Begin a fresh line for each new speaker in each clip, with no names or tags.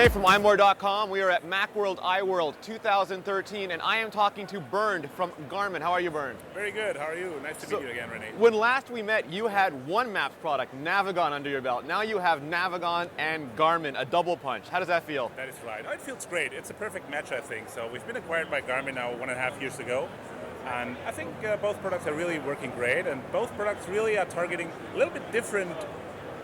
Rene from iMore.com. We are at Macworld iWorld 2013, and I am talking to Bernd from Garmin. How are you, Bernd?
Very good. How are you? Nice to meet you again, Rene.
When last we met, you had one maps product, NAVIGON, under your belt. Now you have NAVIGON and Garmin, a double punch. How does that feel?
That is right. Oh, it feels great. It's a perfect match, I think. So we've been acquired by Garmin now 1.5 years ago. And I think both products are really working great, and both products really are targeting a little bit different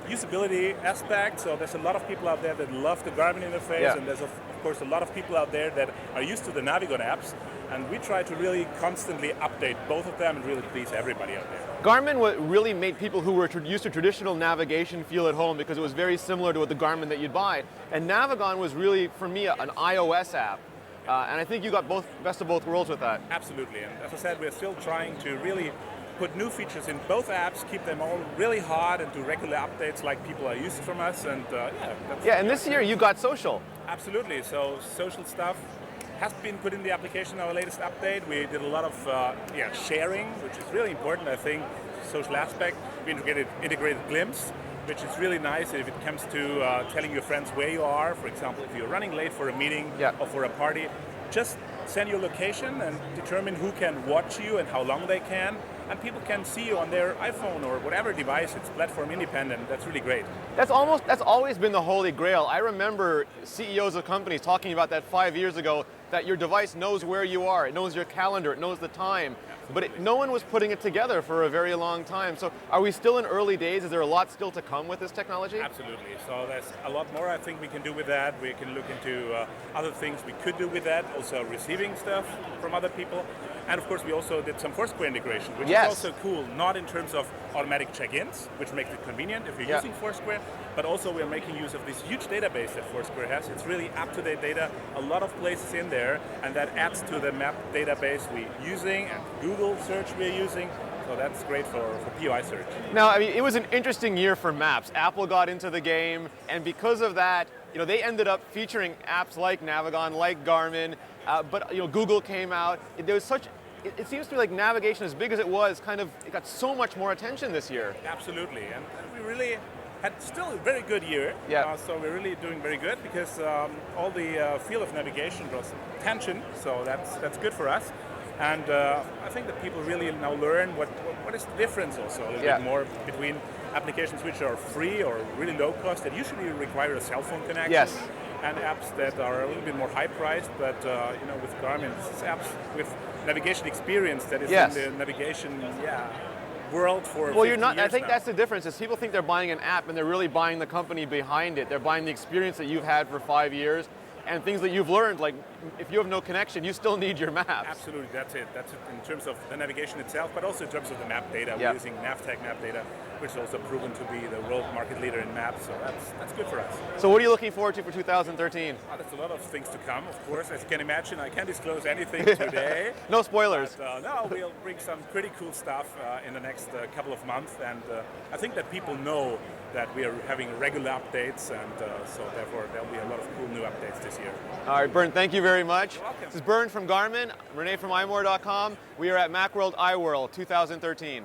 usability aspect. So there's a lot of people out there that love the Garmin interface, and there's of course a lot of people out there that are used to the NAVIGON apps, and we try to really constantly update both of them and really please everybody out there.
Garmin really made people who were used to traditional navigation feel at home because it was very similar to the Garmin that you'd buy, and NAVIGON was really, for me, an iOS app. And I think you got best of both worlds with that.
Absolutely, and as I said, we're still trying to really put new features in both apps, keep them all really hot, and do regular updates like people are used from us. And
and this year you got social.
Absolutely. So social stuff has been put in the application. Our latest update, we did a lot of sharing, which is really important. I think social aspect. We integrated Glimpse, which is really nice if it comes to telling your friends where you are. For example, if you're running late for a meeting or for a party, just send your location and determine who can watch you and how long they can. And people can see you on their iPhone or whatever device. It's platform independent. That's really great.
That's always been the holy grail. I remember CEOs of companies talking about that 5 years ago, that your device knows where you are, it knows your calendar, it knows the time. But no one was putting it together for a very long time. So are we still in early days? Is there a lot still to come with this technology?
Absolutely. So there's a lot more I think we can do with that. We can look into other things we could do with that, also receiving stuff from other people. And of course we also did some Foursquare integration, which is also cool, not in terms of automatic check-ins, which makes it convenient if you're using Foursquare, but also we're making use of this huge database that Foursquare has. It's really up-to-date data, a lot of places in there, and that adds to the map database we're using and Google search we're using. So that's great for POI search.
Now, I mean, it was an interesting year for maps. Apple got into the game, and because of that, they ended up featuring apps like NAVIGON, like Garmin, but Google came out. It seems to me like navigation, as big as it was, it got so much more attention this year.
Absolutely, and we really had still a very good year. So we're really doing very good because all the field of navigation draws attention. So that's good for us. And I think that people really now learn what is the difference also a little bit more between applications which are free or really low cost that usually require a cell phone connection, and apps that are a little bit more high priced. But with Garmin, it's apps with navigation experience that is in the navigation world for 50 years
I think
now.
that's the difference. Is people think they're buying an app and they're really buying the company behind it. They're buying the experience that you've had for 5 years. And things that you've learned, like if you have no connection, you still need your maps.
Absolutely, that's it. That's it in terms of the navigation itself, but also in terms of the map data. We're using NavTech map data, which is also proven to be the world market leader in maps, so that's good for us.
So what are you looking forward to for 2013?
There's a lot of things to come, of course. As you can imagine, I can't disclose anything today.
No spoilers.
But, no, we'll bring some pretty cool stuff in the next couple of months, and I think that people know that we are having regular updates, and so therefore there'll be a lot of cool new updates this year.
All right, Bernd, thank you very much.
You're welcome.
This is Bernd from Garmin, Rene from iMore.com. We are at Macworld iWorld 2013.